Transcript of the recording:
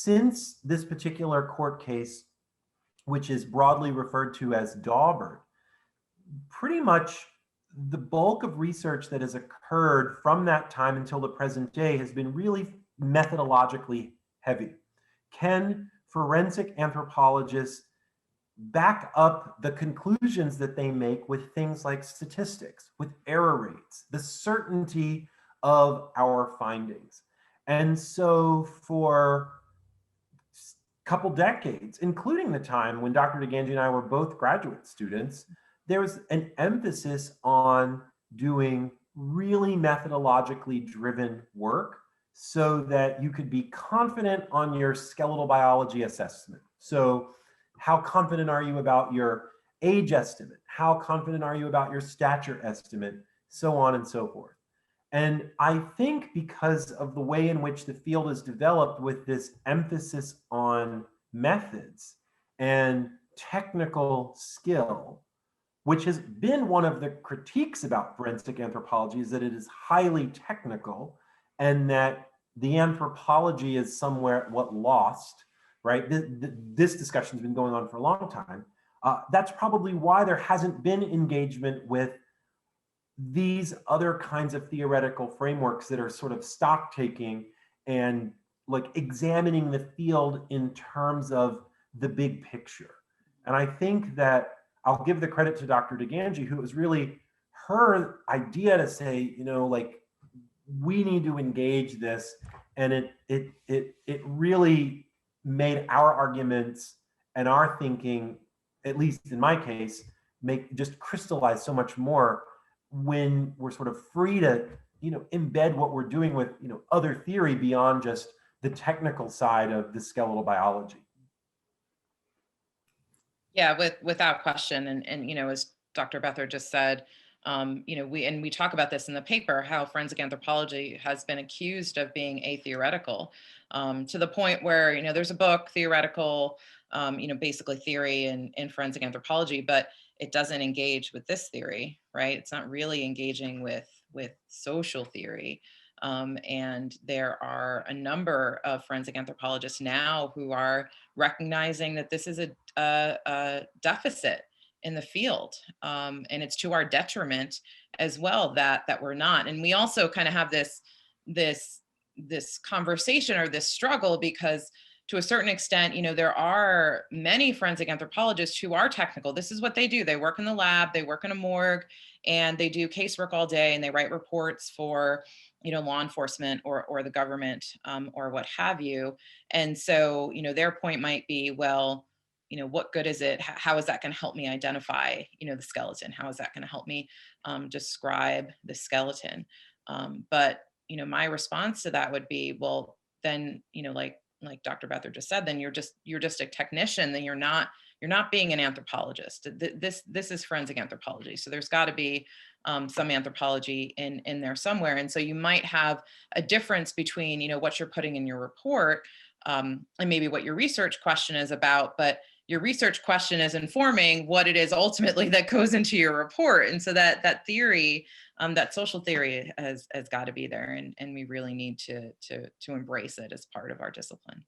since this particular court case, which is broadly referred to as dawber, pretty much the bulk of research that has occurred from that time until the present day has been really methodologically heavy. Can forensic anthropologists back up the conclusions that they make with things like statistics, with error rates, the certainty of our findings? And so for a couple decades, including the time when Dr. DiGangi and I were both graduate students, there was an emphasis on doing really methodologically driven work so that you could be confident on your skeletal biology assessment. So how confident are you about your age estimate? How confident are you about your stature estimate? So on and so forth. And I think because of the way in which the field has developed with this emphasis on methods and technical skill, which has been one of the critiques about forensic anthropology, is that it is highly technical and that the anthropology is somewhere lost, right? This discussion has been going on for a long time. That's probably why there hasn't been engagement with these other kinds of theoretical frameworks that are sort of stock taking and like examining the field in terms of the big picture. And I think that I'll give the credit to Dr. DiGangi, who was really her idea to say, like, we need to engage this. And it really made our arguments and our thinking, at least in my case, just crystallize so much more when we're sort of free to, embed what we're doing with, other theory beyond just the technical side of the skeletal biology. Yeah, without question. And as Dr. Bethard just said, we talk about this in the paper, how forensic anthropology has been accused of being atheoretical, to the point where, there's a book, Theoretical, basically theory in forensic anthropology, but it doesn't engage with this theory, right? It's not really engaging with social theory. And there are a number of forensic anthropologists now who are recognizing that this is a deficit in the field, and it's to our detriment as well that we're not. And we also kind of have this conversation or this struggle because, to a certain extent, there are many forensic anthropologists who are technical. This is what they do. They work in the lab, they work in a morgue, and they do casework all day, and they write reports for law enforcement or the government, or what have you. And so, their point might be, well, what good is it? How is that going to help me identify, the skeleton? How is that going to help me describe the skeleton? But, my response to that would be, well, then, like Dr. Bethard just said, then you're just a technician. Then you're not being an anthropologist. This is forensic anthropology. So there's got to be some anthropology in there somewhere. And so you might have a difference between, what you're putting in your report, and maybe what your research question is about, but your research question is informing what it is ultimately that goes into your report. And so that theory, that social theory has got to be there. And we really need to embrace it as part of our discipline.